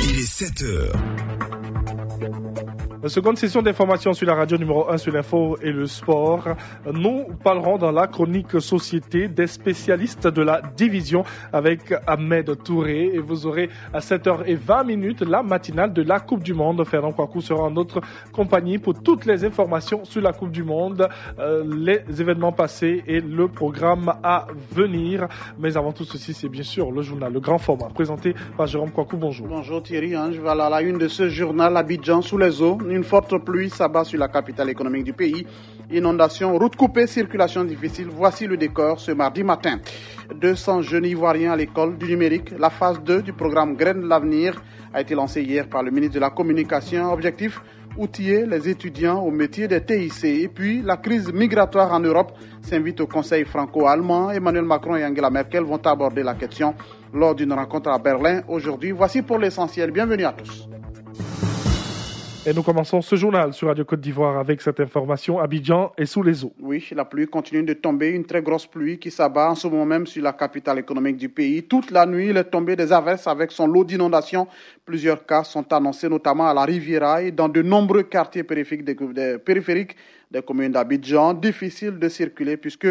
Il est 7h. La seconde session d'information sur la radio numéro 1 sur l'info et le sport. Nous parlerons dans la chronique société des spécialistes de la division avec Ahmed Touré. Et vous aurez à 7h20 la matinale de la Coupe du Monde. Fernand Kouakou sera en notre compagnie pour toutes les informations sur la Coupe du Monde, les événements passés et le programme à venir. Mais avant tout ceci, c'est bien sûr le journal, le grand format, présenté par Jérôme Kouakou. Bonjour. Bonjour Thierry, je vais à la une de ce journal. Abidjan sous les eaux. Une forte pluie s'abat sur la capitale économique du pays. Inondation, route coupée, circulation difficile. Voici le décor ce mardi matin. 200 jeunes ivoiriens à l'école du numérique. La phase 2 du programme Graines de l'avenir a été lancée hier par le ministre de la Communication. Objectif, outiller les étudiants au métier des TIC. Et puis, la crise migratoire en Europe s'invite au Conseil franco-allemand. Emmanuel Macron et Angela Merkel vont aborder la question lors d'une rencontre à Berlin aujourd'hui. Voici pour l'essentiel. Bienvenue à tous. Et nous commençons ce journal sur Radio Côte d'Ivoire avec cette information. Abidjan est sous les eaux. Oui, la pluie continue de tomber, une très grosse pluie qui s'abat en ce moment même sur la capitale économique du pays. Toute la nuit, il est tombé des averses avec son lot d'inondations. Plusieurs cas sont annoncés, notamment à la Riviera et dans de nombreux quartiers périphériques des communes d'Abidjan. Difficile de circuler puisque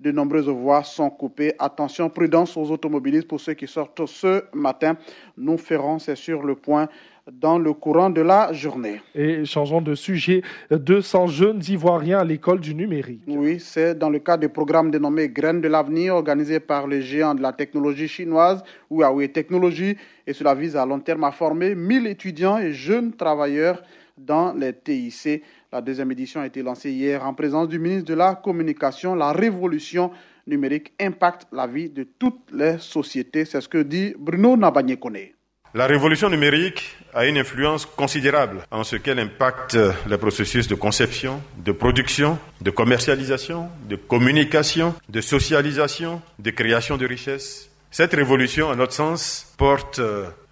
de nombreuses voies sont coupées. Attention, prudence aux automobilistes pour ceux qui sortent ce matin. Nous ferons, c'est sur le point, dans le courant de la journée. Et changeons de sujet, 200 jeunes Ivoiriens à l'école du numérique. Oui, c'est dans le cadre du programme dénommé Graines de l'avenir, organisé par les géants de la technologie chinoise, Huawei Technologies, et cela vise à long terme à former 1000 étudiants et jeunes travailleurs dans les TIC. La deuxième édition a été lancée hier en présence du ministre de la Communication. La révolution numérique impacte la vie de toutes les sociétés. C'est ce que dit Bruno Nabanyekone. La révolution numérique a une influence considérable en ce qu'elle impacte les processus de conception, de production, de commercialisation, de communication, de socialisation, de création de richesses. Cette révolution, à notre sens, porte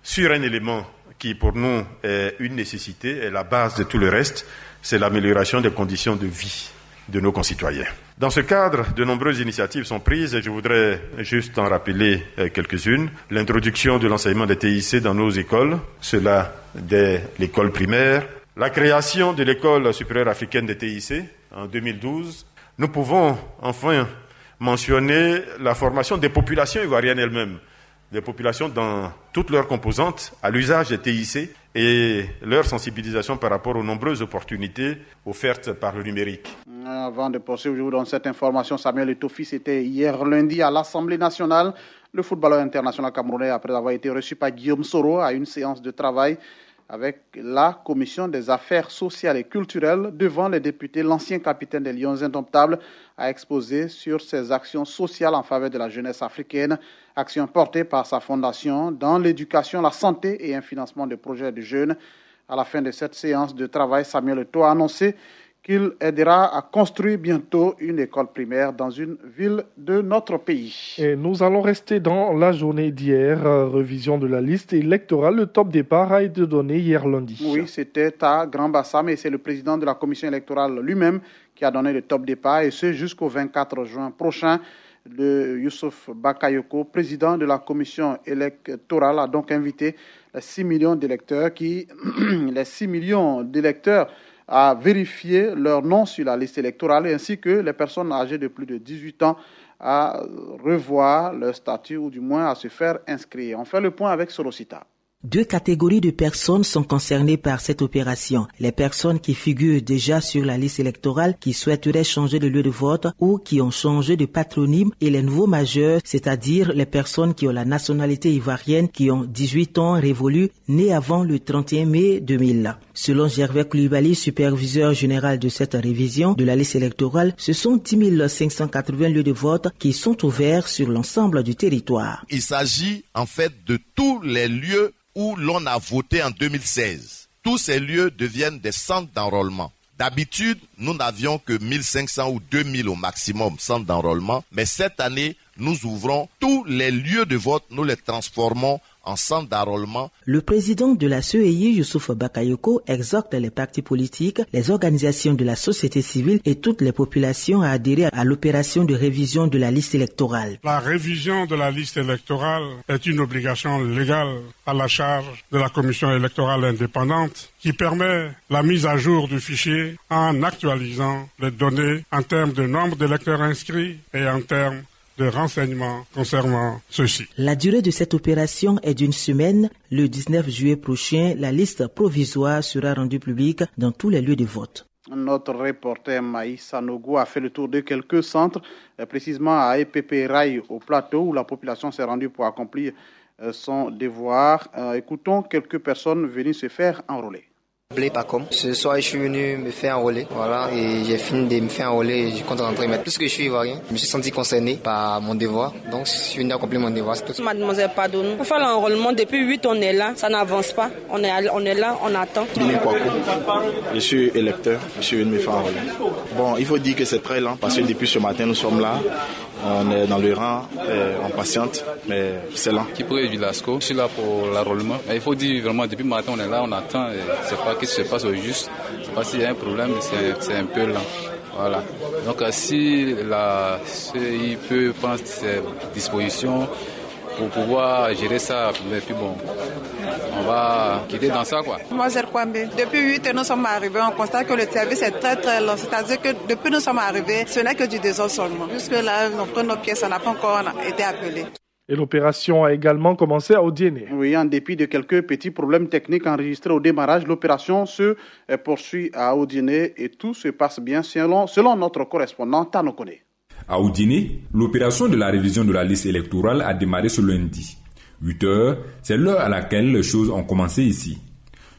sur un élément qui pour nous est une nécessité et la base de tout le reste, c'est l'amélioration des conditions de vie de nos concitoyens. Dans ce cadre, de nombreuses initiatives sont prises et je voudrais juste en rappeler quelques-unes. L'introduction de l'enseignement des TIC dans nos écoles, cela dès l'école primaire. La création de l'école supérieure africaine des TIC en 2012. Nous pouvons enfin mentionner la formation des populations ivoiriennes elles-mêmes, des populations dans toutes leurs composantes à l'usage des TIC et leur sensibilisation par rapport aux nombreuses opportunités offertes par le numérique. Avant de poursuivre, je vous donne cette information. Samuel Eto'o était hier lundi à l'Assemblée nationale. Le footballeur international camerounais, après avoir été reçu par Guillaume Soro à une séance de travail avec la Commission des affaires sociales et culturelles devant les députés, l'ancien capitaine des Lions Indomptables a exposé sur ses actions sociales en faveur de la jeunesse africaine, actions portées par sa fondation dans l'éducation, la santé et un financement de projets de jeunes. À la fin de cette séance de travail, Samuel Eto'o a annoncé qu'il aidera à construire bientôt une école primaire dans une ville de notre pays. Et nous allons rester dans la journée d'hier. Révision de la liste électorale. Le top départ a été donné hier lundi. Oui, c'était à Grand-Bassam et c'est le président de la commission électorale lui-même qui a donné le top départ et ce jusqu'au 24 juin prochain. Le Youssouf Bakayoko, président de la commission électorale, a donc invité les 6 millions d'électeurs à vérifier leur nom sur la liste électorale ainsi que les personnes âgées de plus de 18 ans à revoir leur statut ou du moins à se faire inscrire. On fait le point avec Sorosita. 2 catégories de personnes sont concernées par cette opération. Les personnes qui figurent déjà sur la liste électorale, qui souhaiteraient changer de lieu de vote ou qui ont changé de patronyme et les nouveaux majeurs, c'est-à-dire les personnes qui ont la nationalité ivoirienne, qui ont 18 ans révolus, nés avant le 31 mai 2000. Selon Gervais Koulibaly, superviseur général de cette révision de la liste électorale, ce sont 10 580 lieux de vote qui sont ouverts sur l'ensemble du territoire. Il s'agit en fait de tous les lieux où l'on a voté en 2016. Tous ces lieux deviennent des centres d'enrôlement. D'habitude, nous n'avions que 1500 ou 2000 au maximum centres d'enrôlement. Mais cette année, nous ouvrons tous les lieux de vote, nous les transformons en centre d'enrôlement. Le président de la CEI, Youssouf Bakayoko, exhorte les partis politiques, les organisations de la société civile et toutes les populations à adhérer à l'opération de révision de la liste électorale. La révision de la liste électorale est une obligation légale à la charge de la commission électorale indépendante qui permet la mise à jour du fichier en actualisant les données en termes de nombre d'électeurs inscrits et en termes de renseignements concernant ceux-ci. La durée de cette opération est d'une semaine. Le 19 juillet prochain, la liste provisoire sera rendue publique dans tous les lieux de vote. Notre reporter Maïs Sanogo a fait le tour de quelques centres, précisément à EPP Rail au Plateau, où la population s'est rendue pour accomplir son devoir. Écoutons quelques personnes venues se faire enrôler. Ce soir, je suis venu me faire enrôler, voilà, et j'ai fini de me faire enrôler et je compte rentrer. Mais puisque je suis ivoirien, je me suis senti concerné par mon devoir, donc je suis venu accomplir mon devoir. C'est tout. Mademoiselle, pardonne. Pour faire l'enrôlement, depuis 8, on est là, ça n'avance pas. On est là, on attend. Je suis électeur, je suis venu me faire enrôler. Bon, il faut dire que c'est très lent parce que depuis ce matin, nous sommes là. On est dans le rang, on patiente, mais c'est lent. Qui pourrait Vilasco, je suis là pour l'enrôlement. Il faut dire vraiment, depuis le matin, on est là, on attend. Et c'est pas ce qui se passe au juste. C'est pas s'il y a un problème, c'est un peu lent. Voilà. Donc si la CEI peut prendre ses dispositions pour pouvoir gérer ça, et puis bon, on va quitter dans ça, quoi. Moi, c'est Kwame. Depuis 8 ans, nous sommes arrivés. On constate que le service est très très lent. C'est-à-dire que depuis nous sommes arrivés, ce n'est que du désordre seulement. Jusque là, on prend nos pièces, on n'a pas encore été appelés. Et l'opération a également commencé à Odiéné. Oui, en dépit de quelques petits problèmes techniques enregistrés au démarrage, l'opération se poursuit à Odiéné et tout se passe bien selon notre correspondant Tano Kone. À Odiéné, l'opération de la révision de la liste électorale a démarré ce lundi. 8 heures, c'est l'heure à laquelle les choses ont commencé ici.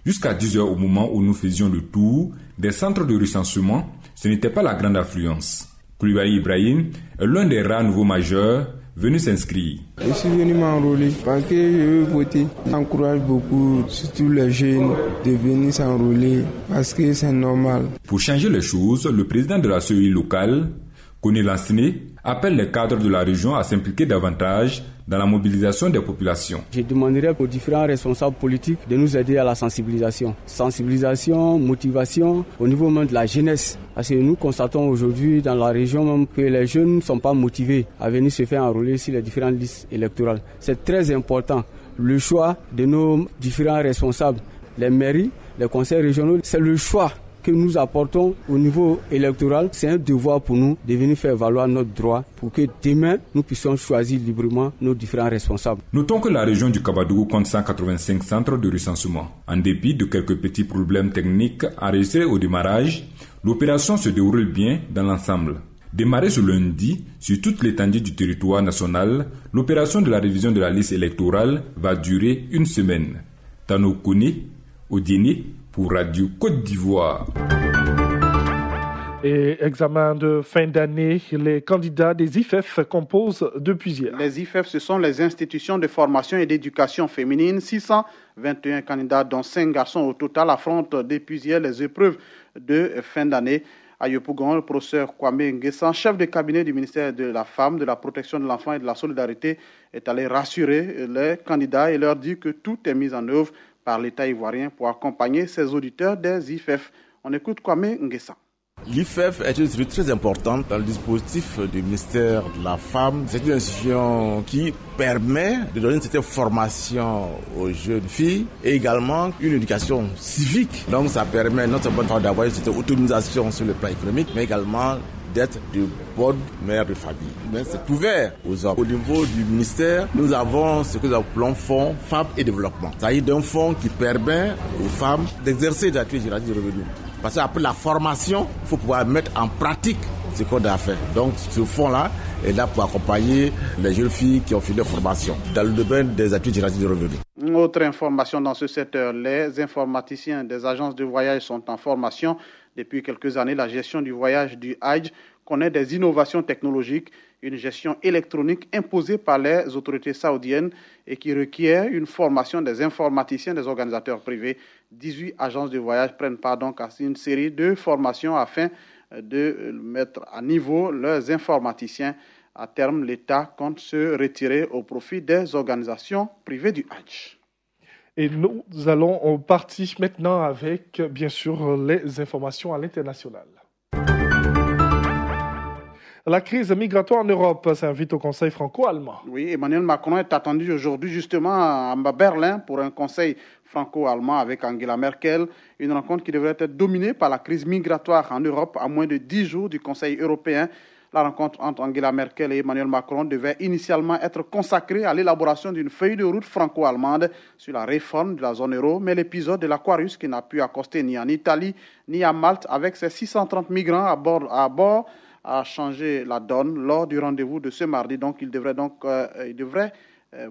Jusqu'à 10 heures au moment où nous faisions le tour des centres de recensement, ce n'était pas la grande affluence. Koulibaly Ibrahim est l'un des rares nouveaux majeurs venus s'inscrire. Je suis venu m'enrôler parce que je veux voter. J'encourage beaucoup, surtout les jeunes, de venir s'enrôler parce que c'est normal. Pour changer les choses, le président de la CEI locale, Koné Lansine, appelle les cadres de la région à s'impliquer davantage dans la mobilisation des populations. Je demanderai aux différents responsables politiques de nous aider à la sensibilisation. Sensibilisation, motivation au niveau même de la jeunesse. Parce que nous constatons aujourd'hui dans la région même que les jeunes ne sont pas motivés à venir se faire enrôler sur les différentes listes électorales. C'est très important. Le choix de nos différents responsables, les mairies, les conseils régionaux, c'est le choix que nous apportons au niveau électoral. C'est un devoir pour nous de venir faire valoir notre droit pour que demain, nous puissions choisir librement nos différents responsables. Notons que la région du Kabadougou compte 185 centres de recensement. En dépit de quelques petits problèmes techniques enregistrés au démarrage, l'opération se déroule bien dans l'ensemble. Démarrée ce lundi, sur toute l'étendue du territoire national, l'opération de la révision de la liste électorale va durer une semaine. Tano Kone, Odiéné, pour Radio Côte d'Ivoire. Et examen de fin d'année, les candidats des IFEF composent depuis hier. Les IFEF, ce sont les institutions de formation et d'éducation féminine. 621 candidats, dont 5 garçons au total, affrontent depuis hier les épreuves de fin d'année. À Yopougon, le professeur Kwame Nguessan, chef de cabinet du ministère de la Femme, de la Protection de l'Enfant et de la Solidarité, est allé rassurer les candidats et leur dit que tout est mis en œuvre par l'État ivoirien pour accompagner ses auditeurs des IFEF. On écoute Kwame Nguessan. L'IFEF est une structure très importante dans le dispositif du ministère de la Femme. C'est une institution qui permet de donner une certaine formation aux jeunes filles et également une éducation civique. Donc ça permet non seulement d'avoir une certaine autonomisation sur le plan économique, mais également d'être de bonnes mères de famille. Mais c'est ouvert aux hommes. Au niveau du ministère, nous avons ce que nous appelons fonds femmes et développement. Il s'agit d'un fonds qui permet aux femmes d'exercer des activités génératives de revenus. Parce qu'après la formation, il faut pouvoir mettre en pratique ce qu'on a fait. Donc ce fonds-là est là pour accompagner les jeunes filles qui ont fini leur formation dans le domaine des activités génératives de revenus. Autre information dans ce secteur, les informaticiens des agences de voyage sont en formation. Depuis quelques années, la gestion du voyage du Hajj connaît des innovations technologiques. une gestion électronique imposée par les autorités saoudiennes et qui requiert une formation des informaticiens des organisateurs privés. 18 agences de voyage prennent part donc à une série de formations afin de mettre à niveau leurs informaticiens. À terme, l'État compte se retirer au profit des organisations privées du Hajj. Et nous allons partir maintenant avec, bien sûr, les informations à l'international. La crise migratoire en Europe s'invite au Conseil franco-allemand. Oui, Emmanuel Macron est attendu aujourd'hui justement à Berlin pour un conseil franco-allemand avec Angela Merkel. Une rencontre qui devrait être dominée par la crise migratoire en Europe à moins de 10 jours du Conseil européen. La rencontre entre Angela Merkel et Emmanuel Macron devait initialement être consacrée à l'élaboration d'une feuille de route franco-allemande sur la réforme de la zone euro, mais l'épisode de l'Aquarius qui n'a pu accoster ni en Italie ni à Malte avec ses 630 migrants à bord a changé la donne lors du rendez-vous de ce mardi. Donc, il devrait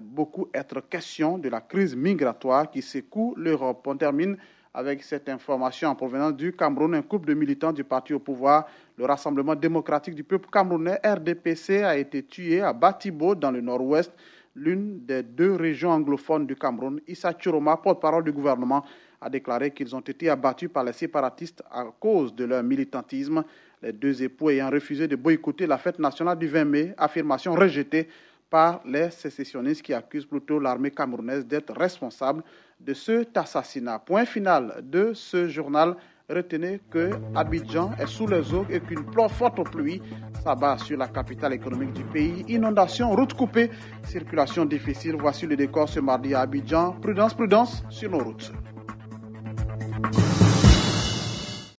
beaucoup être question de la crise migratoire qui secoue l'Europe. On termine avec cette information en provenance du Cameroun. Un couple de militants du parti au pouvoir, le Rassemblement démocratique du peuple camerounais, RDPC, a été tué à Batibo, dans le nord-ouest, l'une des 2 régions anglophones du Cameroun. Issa Chiroma, porte-parole du gouvernement, a déclaré qu'ils ont été abattus par les séparatistes à cause de leur militantisme. Les 2 époux ayant refusé de boycotter la fête nationale du 20 mai, affirmation rejetée par les sécessionnistes qui accusent plutôt l'armée camerounaise d'être responsable de cet assassinat. Point final de ce journal. Retenez que Abidjan est sous les eaux et qu'une forte pluie s'abat sur la capitale économique du pays. Inondations, routes coupées, circulation difficile. Voici le décor ce mardi à Abidjan. Prudence, prudence sur nos routes.